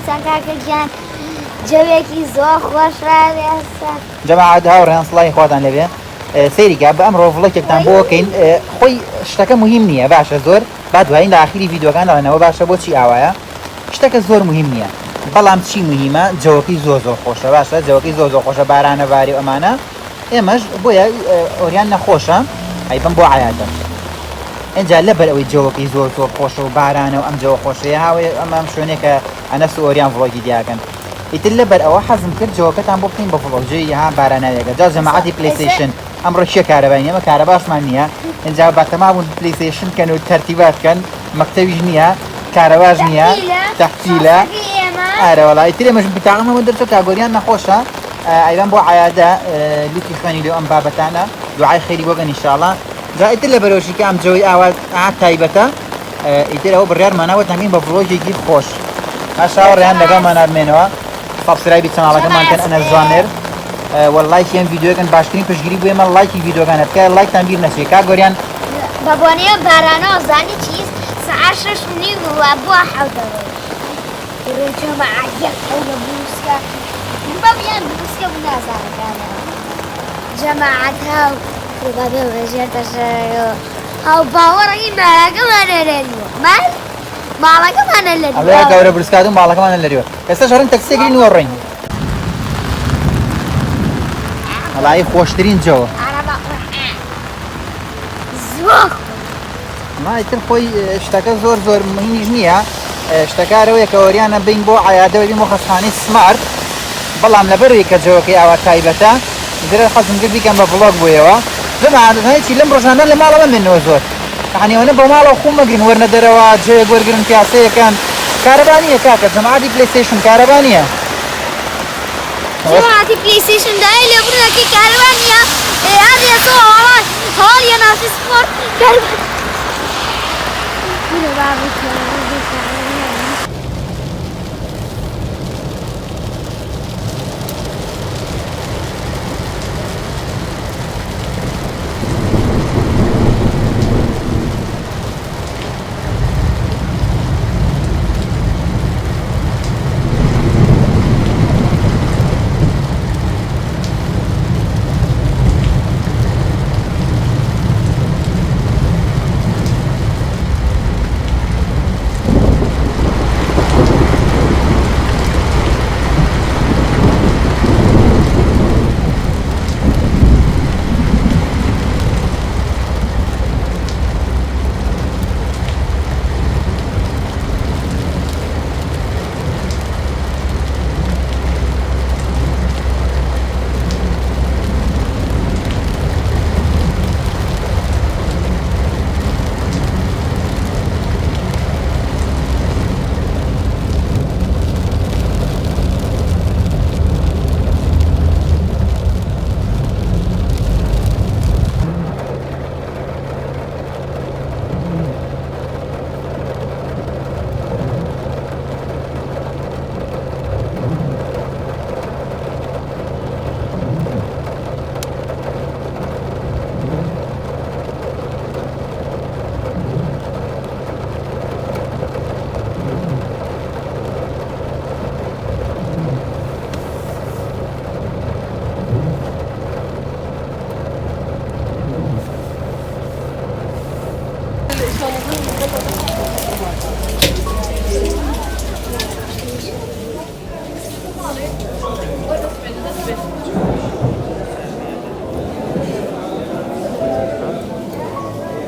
چەند کاکەگیان جەوێکی زۆر خۆشرا لێستا جەماعەت هاوڕێیان سڵای خواتان لەبێ سەیریکە بە ئەمڕۆ ڤڵۆگێکتان بۆ بکەین خۆی شتەکە مهم نییە باشە زۆر با دوایین لە ئاخری ڤیدیۆکان داڵێنەوە باشە بۆچی ئاوایە شتەکە زۆر مهم نییە بەڵام چی مهمە جەوەکەی زۆر خۆشە باشە جەوەکەی زۆر خۆشە بارانە واری ئەمانە ئێمەش بۆیە ئۆریان نەخۆشە ئەیبم بۆ عایاتە اینجا لەبەر ئەوەی جەوەکەی زۆر خۆشە و بارانە و ئەم جەوە خۆشەیە هاوێ ئەمەم شوێنێکە ئەنەس و ئۆریان ڤڵۆگی دیاکەن ئیتر لەبەر ئەوە حەزم کرد جەوەکەتان بۆ بکەین بە ڤڵۆگی ها باراناوێکە جا جەماعەتی پلەیستیشن ئەمڕۆ شیە کارەبای نیە کارەباشمان نییە اینجا بەتەما بوون پلەیستیشن کەن و تەرتیباتکەن مەکتەویش نییە کارەباش نییە تەحتیلە ئارە وەڵا ئیتر ئێمەش بتاقمەوە دەرچێت کاگۆریان نەخۆشە ئەیبان بۆ عایادە لوتی خوێنی لێ ئەم بابەتانە دوعای خێری بۆگەن ئینشاءڵڵا جا ئیتر لە بەرەوشیکە ئەم جەوەی ئاوا تایبەتە ئیتر ئەوە بڕیارمانەوە تەمین بە ڤڵۆگێکی خۆش هاشاوەڕێیان لەگەڵمان نارمێنەوە سابسکرایبی چەناڵەکەمان کەن ئەنە زوانێر وەڵایکی ئەم ڤیدیۆکەن باشترین پشتگیری بۆ ئێمە لایکی ڤیدیۆکانە بکە لایکتان بیر نەچێت کاگۆریان بە بۆنەیە بارانەوە زانی چیز سەعات 6:30 بووە بۆ 7:00 جەماعەت یەک ئەوە بووسکە بەڵیان بووسکە بوو نازانەکانە جەماعەت هاو بەبێ بەژێرتەشەوە هاو باوەڕی ماڵەکەمانە لەریوە ماڵەکەمانە لەریوە ئەوەیە گەورە بروسکات و ماڵەکەمانە لەریوە ئێستا شەڕن تەکسێکی نوۆڕین وەڵای خۆشترین جەوە زۆر ئیتر خۆی شتەکە زۆر مهمیش نییە شتەکارەوەیە کە ئۆریانە بین بۆ عایادەوە بین بۆ خەستخانەی سمارت بەڵام لەبەروی کە جەوەکەی ئاوا تایبەتە درە حەزم کرد بیکەم بە ڤڵۆگ بۆیەوە جەماعەت لەم ڕۆژانە لە ماڵەوە مێنەوە زۆر یعنیەوە بۆ ماڵەوە خۆم مەگرن وەرنە دەرەوە جێ وەرگرن پیاسەیەکان کارەبا نییە کاکە جەماعەتی پلەیستیشن کارەبا نییە جەماعەتی پلەیستیشن دای لێ بڕەکەی کارەبا نییە هەردێسە هەواڵیە ناوچە سپۆرت کارەبا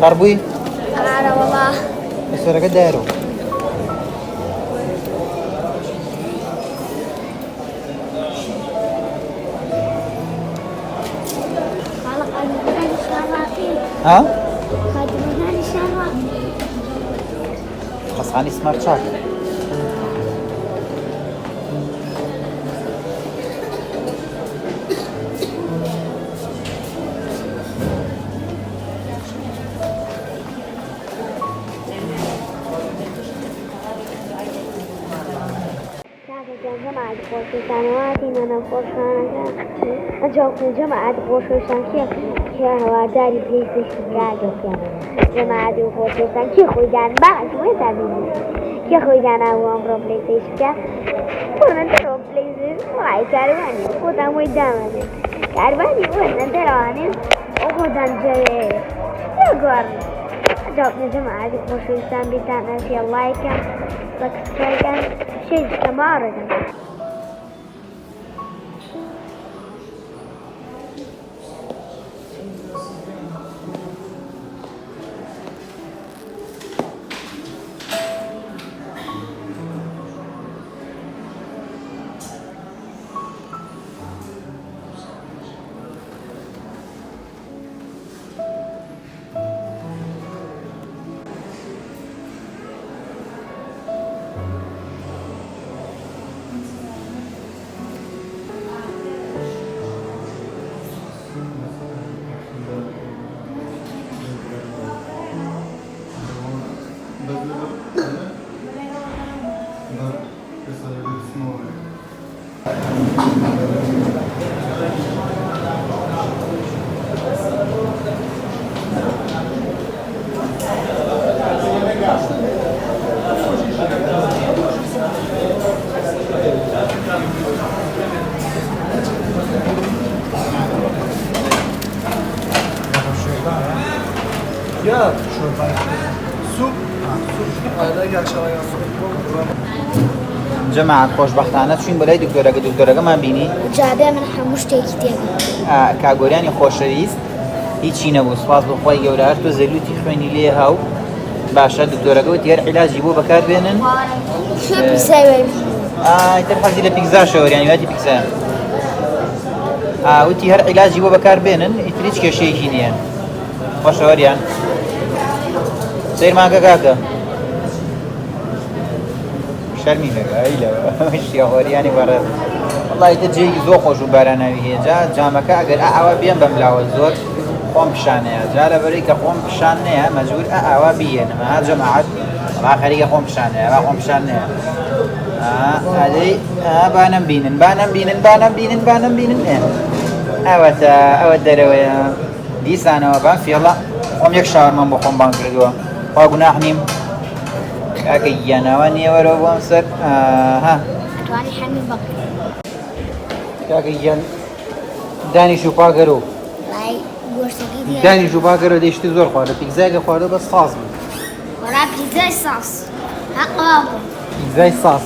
تربوي أنا والله بس ورقة دايرو ها؟ خادمنا شرف خاصني سمارت شاك جماعة خوش سنواتي أنا خوش أنا أجاكم جماعة خوش سنكيا كيا هواداري بليس استقرار كيا جماعة خوش سنكيا خويدان بعد وين تابين كي خويا أنا وأمر بلاي ستيشن كا وانا درو بلاي ستيشن واي كارواني خودم ويدامني كارواني وانا دراني وخودم جاي يقول جاوبنا جماعة خوشويستان بيتانا في اللايك سبسكرايب شيء كمارة Ya şuradan su hala gerçekten جماعة خۆشبەختانە چوین بەلای دکتۆرەکە دکتۆرەکەمان بینی جابێ من هەموو شتێکی تێبم کاگۆریانی خۆشەویست هیچی نەبوو سپاس بەخوای گەورە هەر تۆ زەلوتی خوێنی لێ هاو باشە دکتۆرەکە وتی هەر عیلاجی بۆ بەکاربێنن تر حەزی لە پیکزا شەوەریانی واتی پیکزا وتی هەر عیلاجی بۆ بەکاربێنن ئیتر هیچ کێشەیەکی نییە خۆشەوەریان سەیرمانکە کاکە شەرمی لەگە شیاوەریانی بەڕێز وەڵی تر جێی زۆر خۆش و باراناوی هەیە جا جامەکە ئەگەر ئاوا بێن بەم لاوە زۆر خۆم پیشانەیە جا لەبەرەی کە خۆم پیشان نەیە مەجبور ئاوا بیێنم ها جەماعەت وەڵا خەریکە خۆم پیشانەیە با خۆم پیشان نەیە ئەدەی بانەم بینن بانەم بینن بانەم بینن بانەم بینن ئەوەتە ئەوە دەرەوەیە دیسانەوە بان فێڵە خۆم یەک شاوەرمان بۆ خۆم بان کردووە خوا گوناح نیم کاکە گیاناوە نییە وەرەوە بۆم سەر توانی حەمی بەقی کاکە گیان دانیش و پاگەرۆ لای گۆشتەکەی دانیش و پاگەرۆ دەیشتی زۆر خواردە پیکزایکە خواردە بە ساز بوو وەڵا پیزای ساس حەقا بوو پیکزای ساز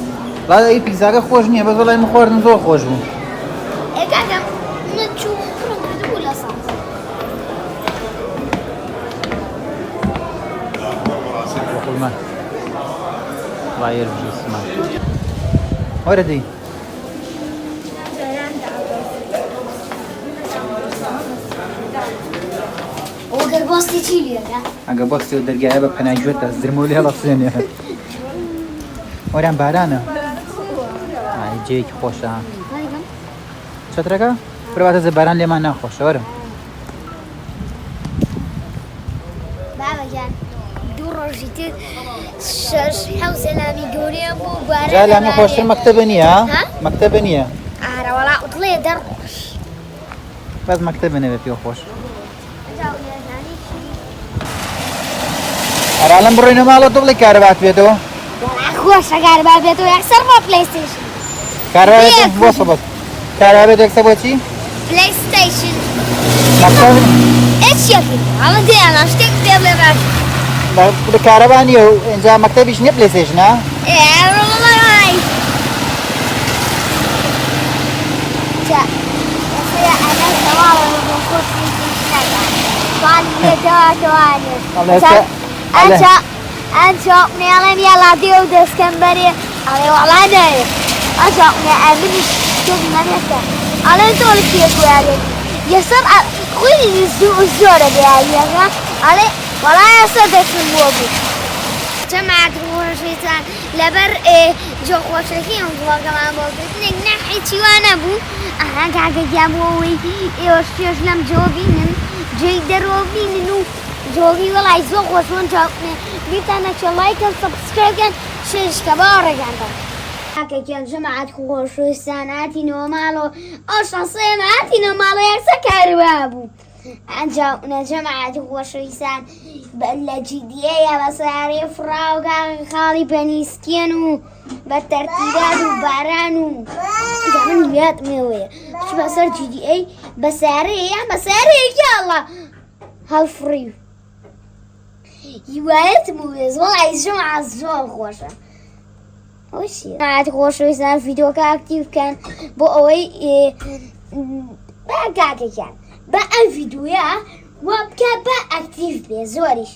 لا ئەی پیکزاکە خۆش نییە بەس وەڵای من خواردن زۆر خۆش بوو ئێکاکە من چوو پڕم کردبوو لە ساس خۆمان بایر بژیسمان وەرە دەی ئۆگەر باستی چی لێرە ئەگە بەستی و دەرگایە بە پەنایگوێتە زرمە لێ هەڵەسێنێ وەریان بارانە جێیەکی خۆشە چەترەکە پرەواتە زە باران لێمان ناخۆشە وەرم بابەجان دوو ڕۆژی تر شەش حەو سەلامی گەورەیە بوو باران جا لامی خۆشتر مەکتەبە نییە مەکتەبە نییە ئارە وەڵا ئوتڵێ دەڕۆژ بەس مەکتەبە نەبێ پێ خۆش هەرا لەم بڕۆینە ماڵە تۆ بڵێ کارەبات بێتەوە خۆشە کارەبا بێتەوە یەکسەر بۆ پلەیستیشن کارەبا بێت بۆ سەبەت کارەبا بێت یەکسەر بۆچی پلەیستیشن مەکتەب هیچ یەکی هەڵە دیانە شتێک پێ بڵێ ڕاش کارەبا نییە و ئینجا مەکتەبیش نییە پلەیستیشنە ئێڕۆڵای جا ئەسەیە ئەنە سەواڵە بۆ خۆشی توان لێدەواتوانێت ئەنجا منێڵێن یاڵا دێ و دەستکەم بەرێ ئەڵێ وەڵا نایە ئەجا منێ ئەمنیش تۆبی مەرێتە ئەڵێن تۆڵی پێگویارێت یەسەر خوێنی زۆرە بێیاریەکە ئەڵێ وەڵا ئێستا دەچون بۆ بوو جەماعەت خۆشەویستان لەبەر جۆ خۆشەکی ئەم vڵۆگەمان بۆ گرتنێک نەحیچی وا نەبوو ئەها کاکە گیانبووەوەی ئێوە شتێش لەم جۆ بینن جێی دەرەوە بینن و جۆگی وەڵای زۆر خۆشمەند چاوکنێ بیتانەکە لایکەن سەبسکرایبکەن شێشکە باوەڕێگانتە کاکەکیان جەماعەت خۆشەویستان هاتینەوە ماڵەوە ئەو شەنسەیەمە هاتینەوە ماڵەوە یەکسەر کارەبا بوو ئەنجا جەماعەتی خۆشەویستان لە جیدیەیە بەسەیارەی فراوگا خاڵی پەنیسکێن و بە تەرتیبات و باران و من هیواتمەوەیە چ بەسەر جیدیئەی بەسەیارەیە یان بەسەیارەیەکی ئەڵڵا هەڵفڕی هیوایەتم وێز وەڵی جەماعەت زۆر خۆشە ئەوە چییە؟ جەماعەتی خۆشەویستان ڤیدیۆکە ئاکتیڤ بکەن بۆ ئەوەی با کاکەکان بە ئەم ڤیدیۆیە وە بکە بە ئاکتیڤ بێ زۆریش